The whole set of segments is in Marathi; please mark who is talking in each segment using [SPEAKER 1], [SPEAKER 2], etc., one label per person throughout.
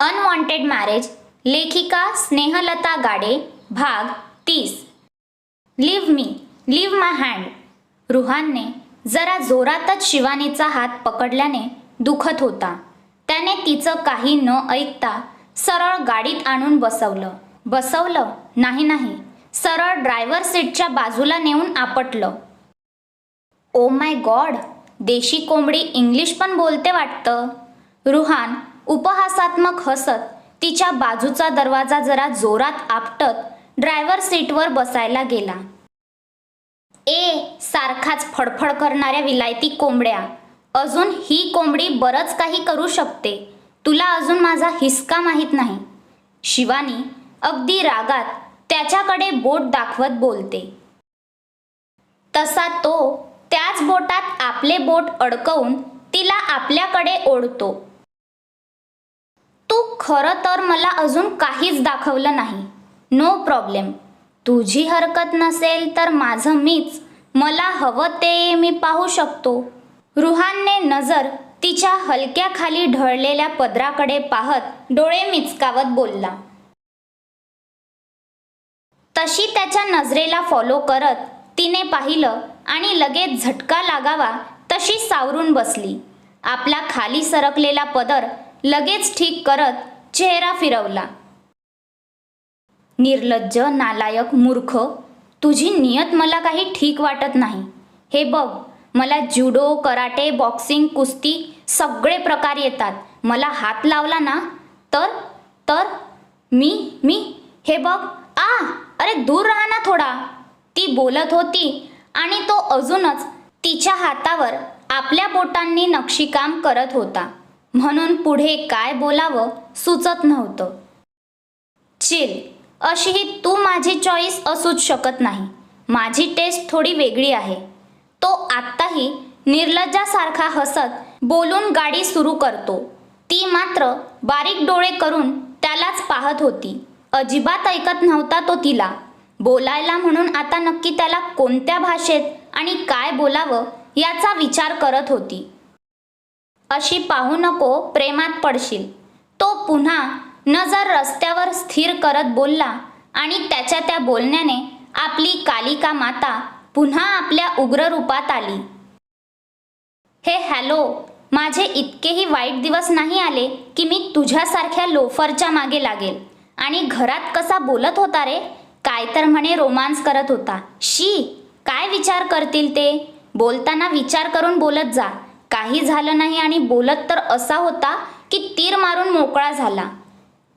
[SPEAKER 1] अनवॉन्टेड मॅरेज, लेखिका स्नेहलता गाडे, भाग 30. लिव्ह माय हँड. रुहानने जरा जोरातच शिवानीचा हात पकडल्याने दुखत होता. त्याने तिचं काही न ऐकता सरळ गाडीत आणून बसवलं नाही, सरळ ड्रायव्हर सीटच्या बाजूला नेऊन आपटलं. ओ माय गॉड, देशी कोंबडी इंग्लिश पण बोलते वाटतं. रुहान उपहासात्मक हसत तिच्या बाजूचा दरवाजा जरा जोरात आपटत ड्रायव्हर सीटवर बसायला गेला. सारखाच फडफड करणाऱ्या विलायती कोंबड्या, अजून ही कोंबडी बरंच काही करू शकते. तुला अजून माझा हिसका माहीत नाही. शिवानी अगदी रागात त्याच्याकडे बोट दाखवत बोलते. तसा तो त्याच बोटात आपले बोट अडकवून तिला आपल्याकडे ओढतो. तू खरं तर मला अजून काहीच दाखवलं नाही. No problem. तुझी हरकत नसेल तर माझं मला हवं ते मी पाहू शकतो. रुहानने नजर तिच्या हलक्या खाली ढळलेल्या पदराकडे पाहत डोळे मिचकावत बोलला. तशी त्याच्या नजरेला फॉलो करत तिने पाहिलं आणि लगेच झटका लागावा तशी सावरून बसली. आपला खाली सरकलेला पदर लगेच ठीक करत चेहरा फिरवला. निर्लज्ज, नालायक, मूर्ख, तुझी नियत मला काही ठीक वाटत नाही. हे बघ, मला जुडो, कराटे, बॉक्सिंग, कुस्ती सगळे प्रकार येतात. मला हात लावला ना तर मी हे बघ. अरे दूर राहा ना थोडा. ती बोलत होती आणि तो अजूनच तिच्या हातावर आपल्या बोटांनी नक्षीकाम करत होता, म्हणून पुढे काय बोलावं सुचत नव्हतं. चिल, अशीही तू माझी चॉईस असूच शकत नाही. माझी टेस्ट थोडी वेगळी आहे. तो आत्ताही निर्लज्जासारखा हसत बोलून गाडी सुरू करतो. ती मात्र बारीक डोळे करून त्यालाच पाहत होती. अजिबात ऐकत नव्हता तो तिला. बोलायला म्हणून आता नक्की त्याला कोणत्या भाषेत आणि काय बोलावं याचा विचार करत होती. अशी पाहू नको, प्रेमात पडशील. तो पुन्हा नजर रस्त्यावर स्थिर करत बोलला आणि त्याच्या त्या बोलण्याने आपली कालिका माता पुन्हा आपल्या उग्र रूपात आली. हे हॅलो, माझे इतकेही वाईट दिवस नाही आले की मी तुझ्यासारख्या लोफरच्या मागे लागेल. आणि घरात कसा बोलत होता रे, काय तर म्हणे रोमांस करत होता. काय विचार करतील ते. बोलताना विचार करून बोलत जा. काही झालं नाही आणि बोलत तर असा होता की तीर मारून मोकळा झाला.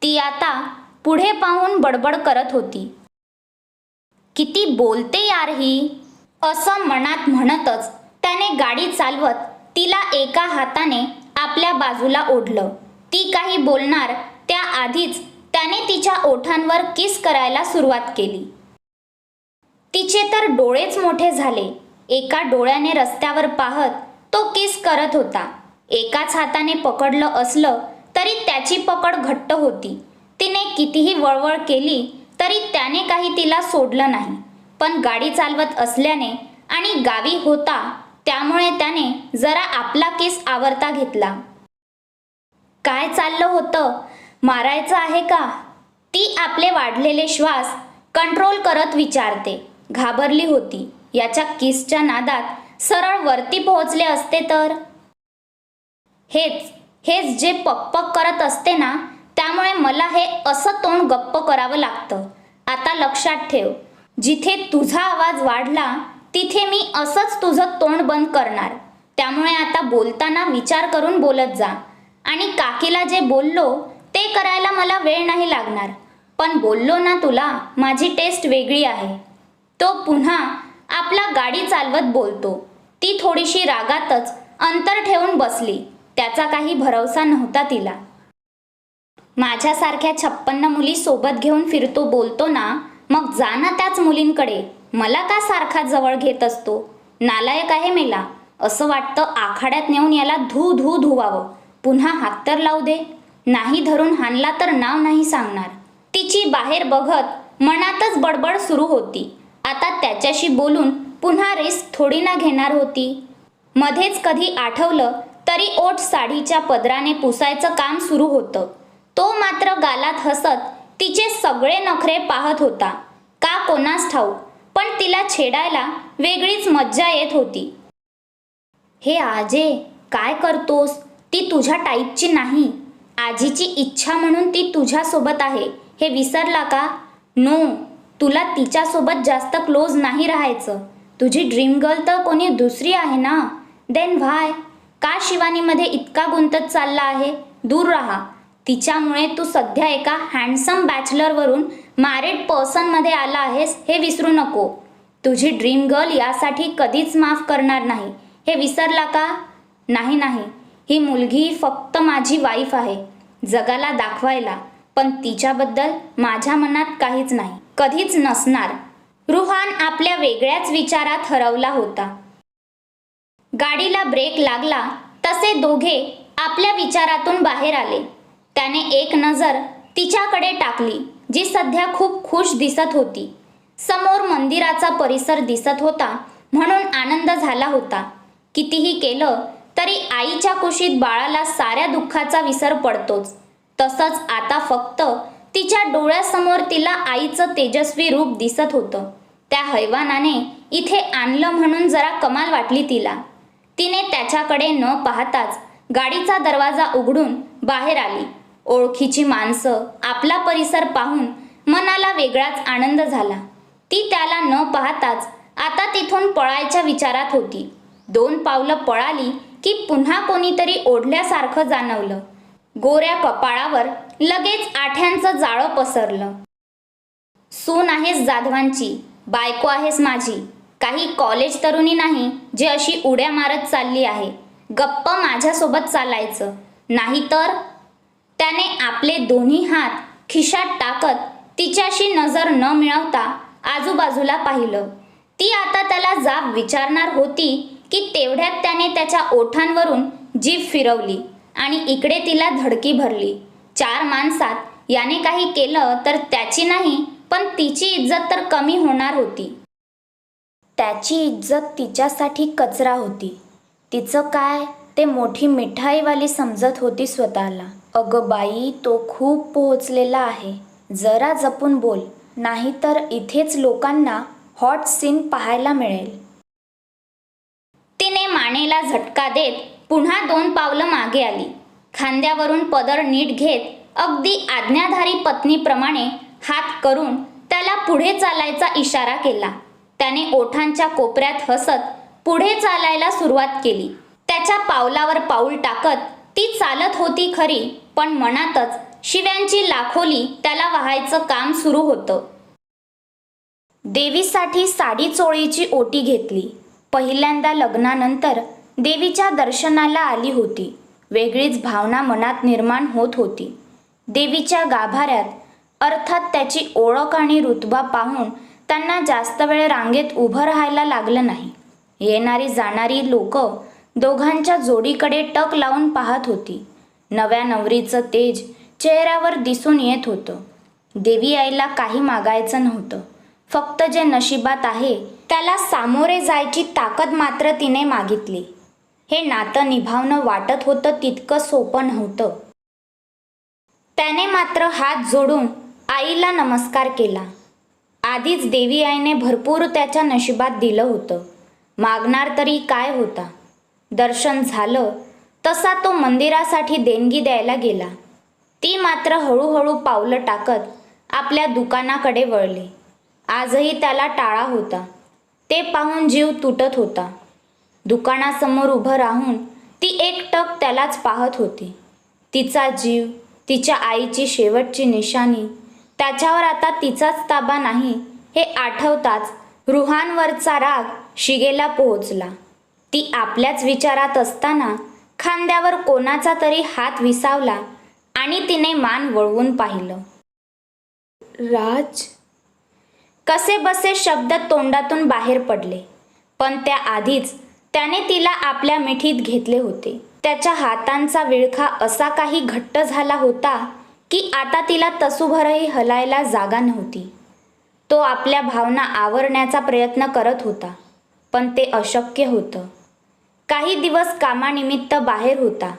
[SPEAKER 1] ती आता पुढे पाहून बडबड करत होती. किती बोलते यार ही, असं मनात म्हणतच त्याने गाडी चालवत तिला एका हाताने आपल्या बाजूला ओढलं. ती काही बोलणार त्याआधीच त्याने तिच्या ओठांवर किस करायला सुरुवात केली. तिचे तर डोळेच मोठे झाले. एका डोळ्याने रस्त्यावर पाहत तो किस करत होता. एकाच हाताने पकडलं असलं तरी त्याची पकड घट्ट होती. तिने कितीही वळवळ केली तरी त्याने काही तिला सोडलं नाही. पण गाडी चालवत असल्याने आणि गावी होता त्यामुळे त्याने जरा आपला किस आवरता घेतला. काय चाललं होतं, मारायचं आहे का? ती आपले वाढलेले श्वास कंट्रोल करत विचारते. घाबरली होती. याच्या किसच्या नादात सरळ वरती पोहोचले असते तर. हेच जे पकपक करत असते ना, त्यामुळे मला हे असं तोंड गप्प करावं लागतं. आता लक्षात ठेव, जिथे तुझा आवाज वाढला तिथे मी असंच तुझं तोंड बंद करणार. त्यामुळे आता बोलताना विचार करून बोलत जा. आणि काकीला जे बोललो ते करायला मला वेळ नाही लागणार. पण बोललो ना तुला, माझी टेस्ट वेगळी आहे. तो पुन्हा आपला गाडी चालवत बोलतो. ती थोडीशी रागातच अंतर ठेवून बसली. त्याचा काही भरवसा नव्हता तिला. माझ्यासारख्या 56 मुली सोबत घेऊन फिरतो बोलतो ना, मग जा ना त्याच मुलींकडे. मला का सारखा जवळ घेत असतो? नालायक आहे मेला. असं वाटतं आखाड्यात नेऊन याला धुवावं. पुन्हा हात तर लावू दे. नाही धरून हाणला तर नाव नाही सांगणार. तिची बाहेर बघत मनातच बडबड सुरू होती. आता त्याच्याशी बोलून पुन्हा रिस्क थोडी ना घेणार होती. मध्येच कधी आठवलं तरी ओठ साडीच्या पदराने पुसायचं काम सुरू होतं. तो मात्र गालात हसत तिचे सगळे नखरे पाहत होता. का कोणास ठाऊक, पण तिला छेडायला वेगळीच मज्जा येत होती. हे आजे, काय करतोस? ती तुझ्या टाईपची नाही. आजीची इच्छा म्हणून ती तुझ्यासोबत आहे, हे विसरला का? नो, तुला तिच्यासोबत जास्त क्लोज नाही राहायचं. तुझी ड्रीम गर्ल तर कोणी दुसरी आहे ना. देन व्हाय? का शिवानीमध्ये इतका गुंतत चालला आहे? दूर राहा. तिच्यामुळे तू सध्या एका हँडसम बॅचलरवरून मॅरिड पर्सनमध्ये आला आहेस, हे विसरू नको. तुझी ड्रीम गर्ल यासाठी कधीच माफ करणार नाही, हे विसरला का? नाही नाही, ही मुलगी फक्त माझी वाईफ आहे, जगाला दाखवायला. पण तिच्याबद्दल माझ्या मनात काहीच नाही, कधीच नसणार. रुहान आपल्या वेगळ्याच विचारात हरवला होता. गाडीला ब्रेक लागला तसे दोघे आपल्या विचारातून बाहेर आले. त्याने एक नजर तिच्याकडे टाकली, जी सध्या खूप खुश दिसत होती. समोर मंदिराचा परिसर दिसत होता म्हणून आनंद झाला होता. कितीही केलं तरी आईच्या कुशीत बाळाला साऱ्या दुःखाचा विसर पडतोच. तसंच आता फक्त तिच्या डोळ्यासमोर तिला आईचं तेजस्वी रूप दिसत होतं. त्या हैवानाने इथे आणलं म्हणून जरा कमाल वाटली तिला. तिने त्याच्याकडे न पाहताच गाडीचा दरवाजा उघडून बाहेर आली. ओळखीची माणसं, आपला परिसर पाहून मनाला वेगळाच आनंद झाला. ती त्याला न पाहताच आता तिथून पळायच्या विचारात होती. 2 पावलं पळाली की पुन्हा कोणीतरी ओढल्यासारखं जाणवलं. गोऱ्या कपाळावर लगेच आठ्यांचं जाळं पसरलं. सून आहेस जाधवांची, बायको आहेस माझी. काही कॉलेज तरुणी नाही जी अशी उड्या मारत चालली आहे. गप्प माझ्यासोबत चालायचं, नाहीतर. त्याने आपले दोन्ही हात खिशात टाकत तिच्याशी नजर न मिळवता आजूबाजूला पाहिलं. ती आता त्याला जाब विचारणार होती की तेवढ्यात त्याने त्याच्या ओठांवरून जीभ फिरवली आणि इकडे तिला धडकी भरली. 4 माणसात याने काही केलं तर त्याची नाही, पण तिची इज्जत तर कमी होणार होती. त्याची इज्जत तिच्यासाठी कचरा होती. तिचं काय ते मोठी मिठाईवाली समजत होती स्वतःला. अगं बाई, तो खूप पोहोचलेला आहे. जरा जपून बोल, नाहीतर इथेच लोकांना हॉट सीन पाहायला मिळेल. तिने मानेला झटका देत पुन्हा 2 पावलं मागे आली. खांद्यावरून पदर नीट घेत अगदी आज्ञाधारी पत्नीप्रमाणे हात करून त्याला पुढे चालायचा इशारा केला. त्याने ओठांच्या कोपऱ्यात हसत पुढे चालायला सुरुवात केली. त्याच्या पावलावर पाऊल टाकत ती चालत होती खरी, पण मनातच शिव्यांची लाखोली त्याला वाहायचं काम सुरू होतं. देवीसाठी साडी चोळीची ओटी घेतली. पहिल्यांदा लग्नानंतर देवीच्या दर्शनाला आली होती. वेगळीच भावना मनात निर्माण होत होती. देवीच्या गाभाऱ्यात, अर्थात त्याची ओळख आणि रुतबा पाहून त्यांना जास्त वेळ रांगेत उभं राहायला लागलं नाही. येणारी जाणारी लोक दोघांच्या जोडीकडे टक लावून पाहत होती. नव्या नवरीचं तेज चेहऱ्यावर दिसून येत होतं. देवी आईला काही मागायचं नव्हतं, फक्त जे नशिबात आहे त्याला सामोरे जायची ताकद मात्र तिने मागितली. हे नातं निभावणं वाटत होतं तितकं सोपं नव्हतं. त्याने मात्र हात जोडून आईला नमस्कार केला. आधीच देवी आईने भरपूर त्याच्या नशिबात दिलं होतं, मागणार तरी काय होता. दर्शन झालं तसा तो मंदिरासाठी देणगी द्यायला गेला. ती मात्र हळूहळू पावलं टाकत आपल्या दुकानाकडे वळली. आजही त्याला टाळा होता. ते पाहून जीव तुटत होता. दुकानासमोर उभं राहून ती एकटक त्यालाच पाहत होती. तिचा जीव, तिच्या आईची शेवटची निशाणी, त्याच्यावर आता तिचाच ताबा नाही हे आठवताच रुहानवरचा राग शिगेला पोहोचला. ती आपल्याच विचारात असताना खांद्यावर कोणाचा तरी हात विसावला आणि तिने मान वळवून पाहिलं. राज. कसे बसे शब्द तोंडातून बाहेर पडले, पण त्या आधीच त्याने तिला आपल्या मिठीत घेतले होते. त्याच्या हातांचा विळखा असा काही घट्ट झाला होता की आता तिला तसूभरही हलायला जागा नव्हती. तो आपल्या भावना आवरण्याचा प्रयत्न करत होता, पण ते अशक्य होतं. काही दिवस कामानिमित्त बाहेर होता.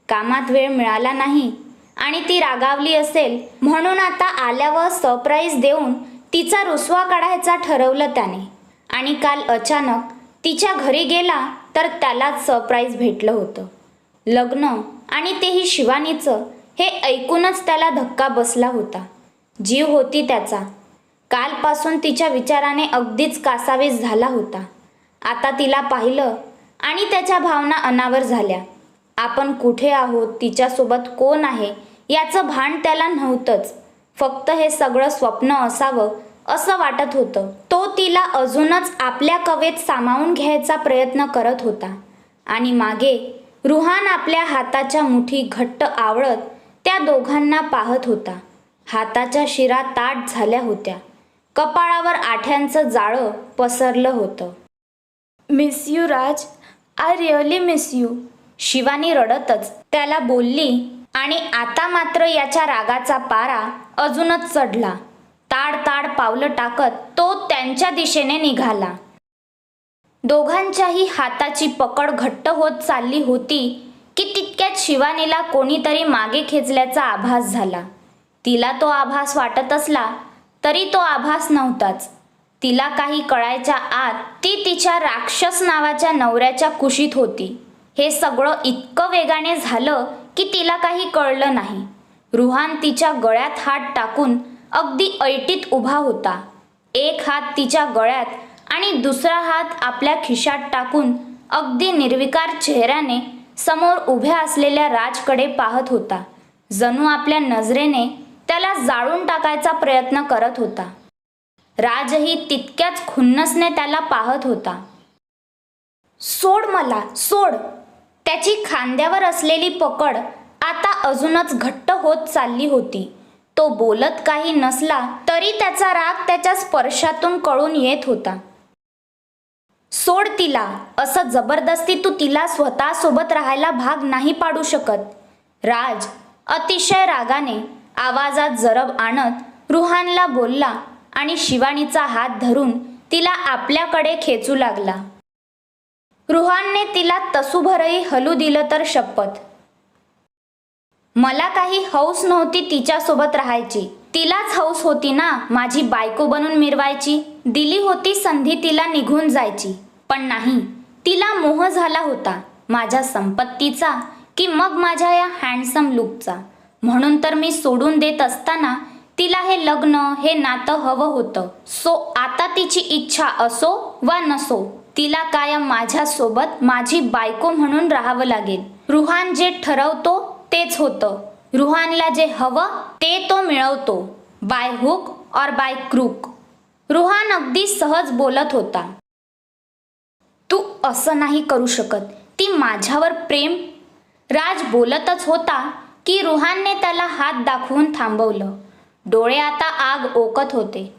[SPEAKER 1] कामात वेळ मिळाला नाही आणि ती रागावली असेल म्हणून आता आल्यावर सरप्राईज देऊन तिचा रुसवा काढायचा ठरवलं त्याने. आणि काल अचानक तिच्या घरी गेला तर त्यालाच सरप्राईज भेटलं होतं. लग्न आणि तेही शिवानीचं. हे ऐकूनच त्याला धक्का बसला होता. जीव होती त्याचा. कालपासून तिच्या विचाराने अगदीच कासावीस झाला होता. आता तिला पाहिलं आणि त्याच्या भावना अनावर झाल्या. आपण कुठे आहोत, तिच्यासोबत कोण आहे याचं भान त्याला नव्हतंच. फक्त हे सगळं स्वप्न असावं असं वाटत होतं. तो तिला अजूनच आपल्या कवेत सामावून घ्यायचा प्रयत्न करत होता. आणि मागे रुहान आपल्या हाताच्या मुठी घट्ट आवळत त्या दोघांना पाहत होता. हाताच्या शिरा ताठ झाल्या होत्या. कपाळावर आठ्यांचं जाळं पसरलं होतं. Miss you Raj, I really miss you. Shivani रडतच त्याला बोलली. आणि आता मात्र याच्या रागाचा पारा अजूनच चढला. ताड ताड पावलं टाकत तो त्यांच्या दिशेने निघाला. दोघांच्याही हाताची पकड घट्ट होत चालली होती की तितक्यात शिवानीला कोणीतरी मागे खेचल्याचा आभास झाला. तिला तो आभास वाटत असला तरी तो आभास नव्हताच. तिला काही कळायच्या आत ती तिच्या राक्षस नावाच्या नवऱ्याच्या कुशीत होती. हे सगळं इतकं वेगाने झालं की तिला काही कळलं नाही. रुहान तिच्या गळ्यात हात टाकून अगदी ऐटीत उभा होता. एक हात तिच्या गळ्यात आणि दुसरा हात आपल्या खिशात टाकून अगदी निर्विकार चेहऱ्याने समोर उभ्या असलेल्या राजकडे पाहत होता. जणू आपल्या नजरेने त्याला जाळून टाकायचा प्रयत्न करत होता. राजही तितक्याच खुन्नसने त्याला पाहत होता. सोड मला, सोड. त्याची खांद्यावर असलेली पकड आता अजूनच घट्ट होत चालली होती. तो बोलत काही नसला तरी त्याचा राग त्याच्या स्पर्शातून कळून येत होता. सोड तिला. असं जबरदस्ती तू तिला स्वतःसोबत राहायला भाग नाही पाडू शकत. राज अतिशय रागाने आवाजात जरब आणत रुहानला बोलला आणि शिवानीचा हात धरून तिला आपल्याकडे खेचू लागला. रुहानने तिला तसूभरही हलू दिलं तर शपथ. मला काही हौस नव्हती तिच्यासोबत राहायची. तिलाच हौस होती ना माझी बायको बनून मिरवायची. दिली होती संधी तिला निघून जायची. पण नाही, तिला मोह झाला होता माझ्या संपत्तीचा की मग माझ्या या हँडसम लुकचा. म्हणून तर मी सोडून देत असताना तिला हे लग्न, हे नातं हवं होतं. सो आता तिची इच्छा असो वा नसो, तिला कायम माझ्यासोबत माझी बायको म्हणून राहावं लागेल. रुहान जे ठरवतो तेच होतं. रुहानला जे हवं ते तो मिळवतो. बाय हुक और बाय क्रूक. रुहान अगदी सहज बोलत होता. तू असं नाही करू शकत. ती माझ्यावर प्रेम. राज बोलतच होता की रुहानने त्याला हात दाखवून थांबवलं. डोळे आता आग ओकत होते.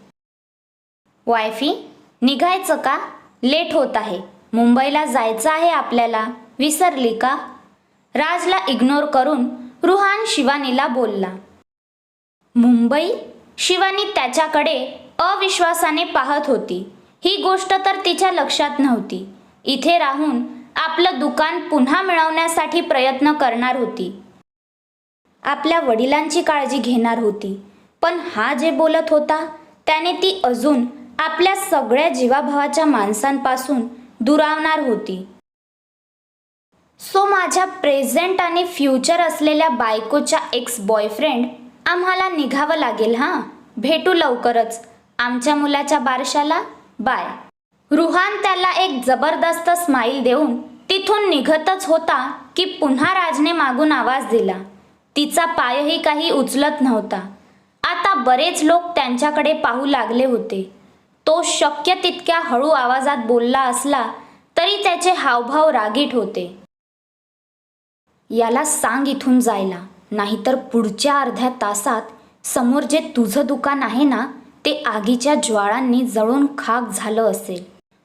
[SPEAKER 1] वायफी, निघायचं का? लेट होत आहे. मुंबईला जायचं आहे आपल्याला. विसरली का? राजला इग्नोर करून रुहान शिवानीला बोलला. मुंबई? शिवानी त्याच्याकडे अविश्वासाने पाहत होती. ही गोष्ट तर तिच्या लक्षात नव्हती. इथे राहून आपलं दुकान पुन्हा मिळवण्यासाठी प्रयत्न करणार होती. आपल्या वडिलांची काळजी घेणार होती. पण हा जे बोलत होता त्याने ती अजून आपल्या सगळ्या जीवाभावाच्या माणसांपासून दुरावणार होती. सो माझ्या प्रेझेंट आणि फ्युचर असलेल्या बायकोच्या एक्स बॉयफ्रेंड, आम्हाला निघावं लागेल. हां, भेटू लवकरच आमच्या मुलाच्या बारशाला. बाय. रुहान त्याला एक जबरदस्त स्माईल देऊन तिथून निघतच होता की पुन्हा राजने मागून आवाज दिला. तिचा पायही काही उचलत नव्हता. आता बरेच लोक त्यांच्याकडे पाहू लागले होते. तो शक्य तितक्या हळू आवाजात बोलला असला तरी त्याचे हावभाव रागीट होते. याला सांग इथून जायला, नाहीतर पुढच्या अर्ध्या तासात समोर जे तुझं दुकान आहे ना ते आगीच्या ज्वाळांनी जळून खाक झालं असेल.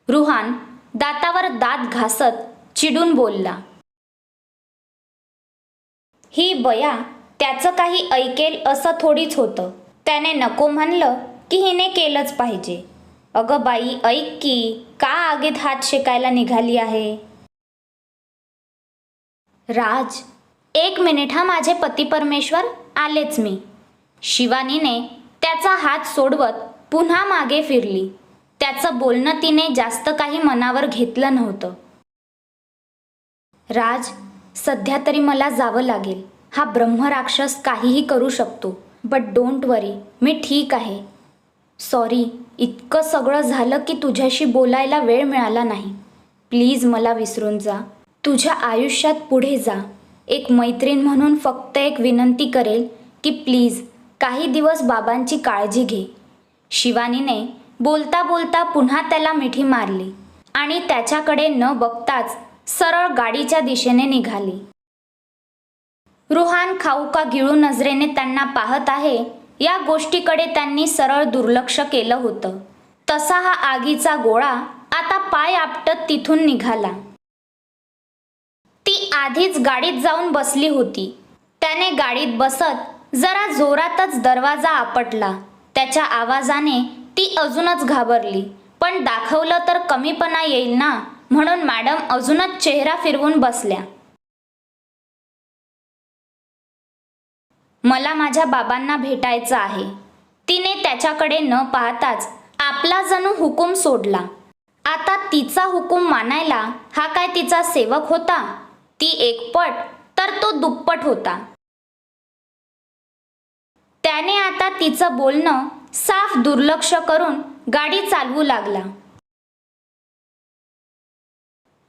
[SPEAKER 1] रुहान दातावर दात घासत चिडून बोलला. ही बया त्याचं काही ऐकेल असं थोडीच होतं. त्याने नको म्हणलं की हिने केलंच पाहिजे. अगं बाई, ऐक की, का आगीत हात शेकायला निघाली आहे? राज, एक मिनिट हा माझे पती परमेश्वर. आलेच मी. शिवानीने त्याचा हात सोडवत पुन्हा मागे फिरली. त्याचं बोलणं तिने जास्त काही मनावर घेतलं नव्हतं. राज, सध्या तरी मला जावं लागेल. हा ब्रह्मराक्षस काहीही करू शकतो. बट डोंट वरी, मी ठीक आहे. सॉरी, इतकं सगळं झालं की तुझ्याशी बोलायला वेळ मिळाला नाही. प्लीज मला विसरून जा. तुझ्या आयुष्यात पुढे जा. एक मैत्रीण म्हणून फक्त एक विनंती करेल की प्लीज काही दिवस बाबांची काळजी घे. शिवानीने बोलता बोलता पुन्हा त्याला मिठी मारली आणि त्याच्याकडे न बघताच सरळ गाडीच्या दिशेने निघाली. रुहान खाऊ का गिळू नजरेने त्यांना पाहत आहे या गोष्टीकडे त्यांनी सरळ दुर्लक्ष केलं होतं. तसा हा आगीचा गोळा आता पाय आपटत तिथून निघाला. ती आधीच गाडीत जाऊन बसली होती. त्याने गाडीत बसत जरा जोरातच दरवाजा आपटला. त्याच्या आवाजाने ती अजूनच घाबरली. पण दाखवलं तर कमीपणा येईल ना, म्हणून मॅडम अजूनच चेहरा फिरवून बसल्या. मला माझ्या बाबांना भेटायचं आहे. तिने त्याच्याकडे न पाहताच आपला जणू हुकूम सोडला. आता तिचा हुकूम मानायला हा काय तिचा सेवक होता? ती एकपट तर तो दुप्पट होता. त्याने आता तिचं बोलणं साफ दुर्लक्ष करून गाडी चालवू लागला.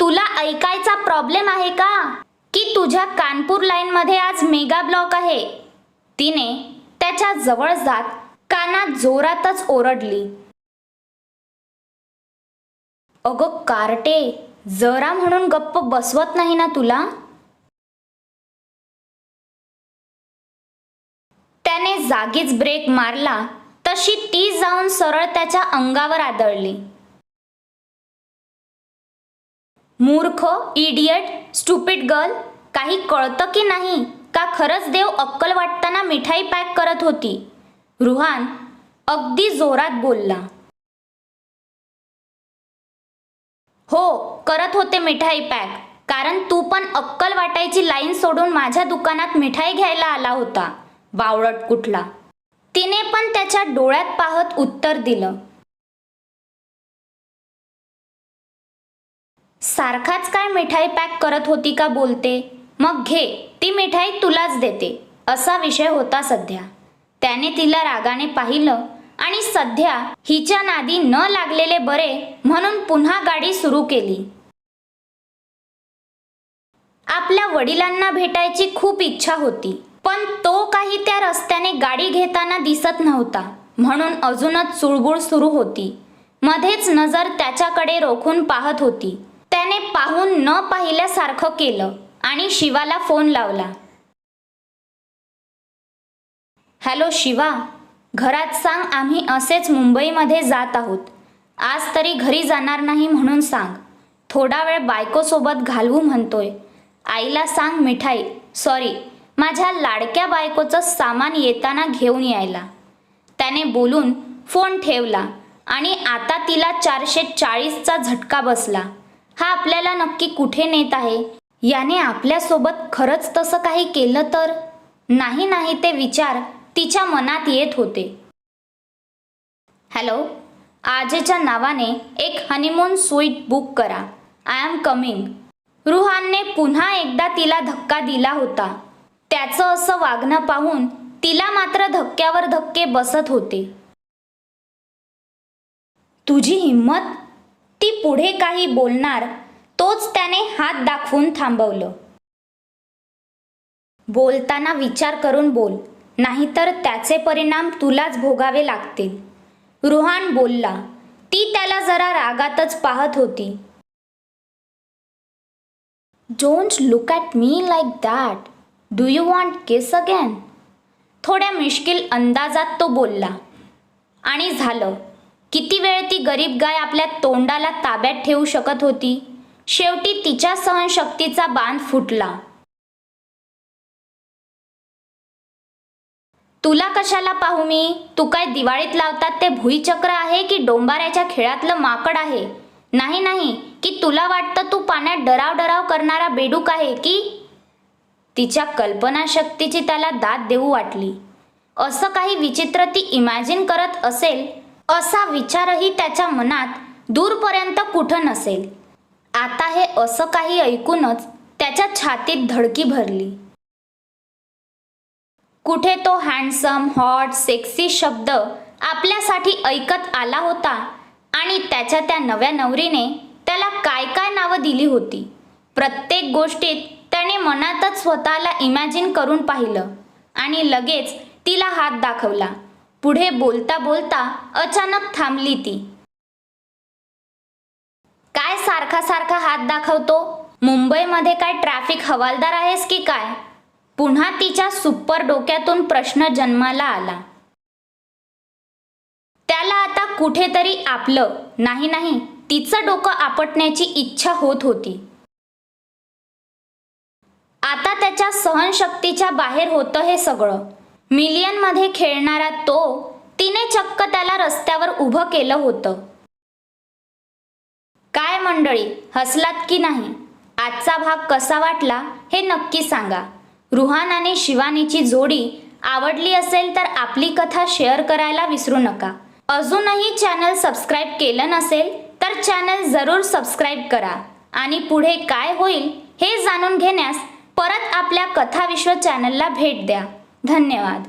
[SPEAKER 1] तुला ऐकायचा प्रॉब्लेम आहे का? की तुझ्या कानपूर लाईनमध्ये आज मेगा ब्लॉक आहे? तिने त्याच्या जवळ जात कानात जोरातच ओरडली. अगं कारटे, जरा म्हणून गप्प बसवत नाही ना तुला? त्याने जागीच ब्रेक मारला तशी ती जाऊन सरळ त्याच्या अंगावर आदळली. मूर्ख, इडियट, स्टुपिड गर्ल, काही कळतं की नाही? का खरंच देव अक्कल वाटताना मिठाई पॅक करत होती? रुहान अगदी जोरात बोलला. हो, करत होते मिठाई पॅक, कारण तू पण अक्कल वाटायची लाईन सोडून माझ्या दुकानात मिठाई घ्यायला आला होता, बावळट कुठला. तिने पण त्याच्या डोळ्यात पाहत उत्तर दिलं. सारखाच काय मिठाई पॅक करत होती का बोलते? मग घे, ती मिठाई तुलाच देते, असा विषय होता सध्या. त्याने तिला रागाने पाहिलं आणि सध्या हिच्या नादी न लागलेले बरे म्हणून पुन्हा गाडी सुरू केली. आपल्या वडिलांना भेटायची खूप इच्छा होती, पण तो काही त्या रस्त्याने गाडी घेताना दिसत नव्हता, म्हणून अजूनच चुळबुळ सुरू होती. मध्येच नजर त्याच्याकडे रोखून पाहत होती. त्याने पाहून न पाहिल्यासारखं केलं आणि शिवाला फोन लावला. हॅलो शिवा, घरात सांग आम्ही असेच मुंबईमध्ये जात आहोत. आज तरी घरी जाणार नाही म्हणून सांग. थोडा वेळ बायकोसोबत घालवू म्हणतोय. आईला सांग मिठाई, सॉरी, माझ्या लाडक्या बायकोचं सामान येताना घेऊन यायला. त्याने बोलून फोन ठेवला आणि आता तिला 440चा झटका बसला. हा आपल्याला नक्की कुठे नेत आहे? याने आपल्यासोबत खरंच तसं काही केलं तर? नाही ते विचार तिच्या मनात येत होते. हॅलो, आजच्या नावाने एक हनीमून स्वीट बुक करा. I am coming. रुहानने पुन्हा एकदा तिला धक्का दिला होता. त्याचं असं वागणं पाहून तिला मात्र धक्क्यावर धक्के बसत होते. तुझी हिम्मत? ती पुढे काही बोलणार तोच त्याने हात दाखवून थांबवलं. बोलताना विचार करून बोल, नाहीतर त्याचे परिणाम तुलाच भोगावे लागतील. रुहान बोलला. ती त्याला जरा रागातच पाहत होती. Don't look at me like that. Do you want kiss again? थोड्या मिश्किल अंदाजात तो बोलला. आणि झालं. किती वेळ ती गरीब गाय आपल्या तोंडाला ताब्यात ठेवू शकत होती? शेवटी तिच्या सहनशक्तीचा बांध फुटला. तुला कशाला पाहू मी? तू काय दिवाळीत लावतात ते भुईचक्र आहे की डोंबाऱ्याच्या खेळातलं माकड आहे? नाही की तुला वाटतं तू पाण्यात डराव करणारा बेडूक आहे की? तिच्या कल्पनाशक्तीची त्याला दाद देऊ वाटली. असं काही विचित्र ती इमॅजिन करत असेल असा विचारही त्याच्या मनात दूरपर्यंत कुठं नसेल. आता हे असं काही ऐकूनच त्याच्या छातीत धडकी भरली. कुठे तो हँडसम, हॉट, सेक्सी शब्द आपल्यासाठी ऐकत आला होता आणि त्याच्या त्या नव्या नवरीने त्याला काय काय नावं दिली होती. प्रत्येक गोष्टीत त्याने मनातच स्वतःला इमॅजिन करून पाहिलं आणि लगेच तिला हात दाखवला. पुढे बोलता बोलता अचानक थांबली ती. काय सारखा सारखा हात दाखवतो? मुंबईमध्ये काय ट्रॅफिक हवालदार आहेस की काय? पुन्हा तिच्या सुपर डोक्यातून प्रश्न जन्माला आला. त्याला आता कुठेतरी आपलं नाही तिचं डोकं आपटण्याची इच्छा होत होती. आता त्याच्या सहनशक्तीच्या बाहेर होतं हे सगळं. मिलियनमध्ये खेळणारा तो तिने चक्क त्याला रस्त्यावर उभं केलं होतं. काय मंडळी, हसलात की नाही? आजचा भाग कसा वाटला हे नक्की सांगा. रुहान आणि शिवानीची जोडी आवडली असेल तर आपली कथा शेअर करायला विसरू नका. अजूनही चॅनल सबस्क्राईब केलं नसेल तर चॅनल जरूर सबस्क्राईब करा आणि पुढे काय होईल हे जाणून घेण्यास परत आपल्या कथा विश्व चॅनलला भेट द्या. धन्यवाद.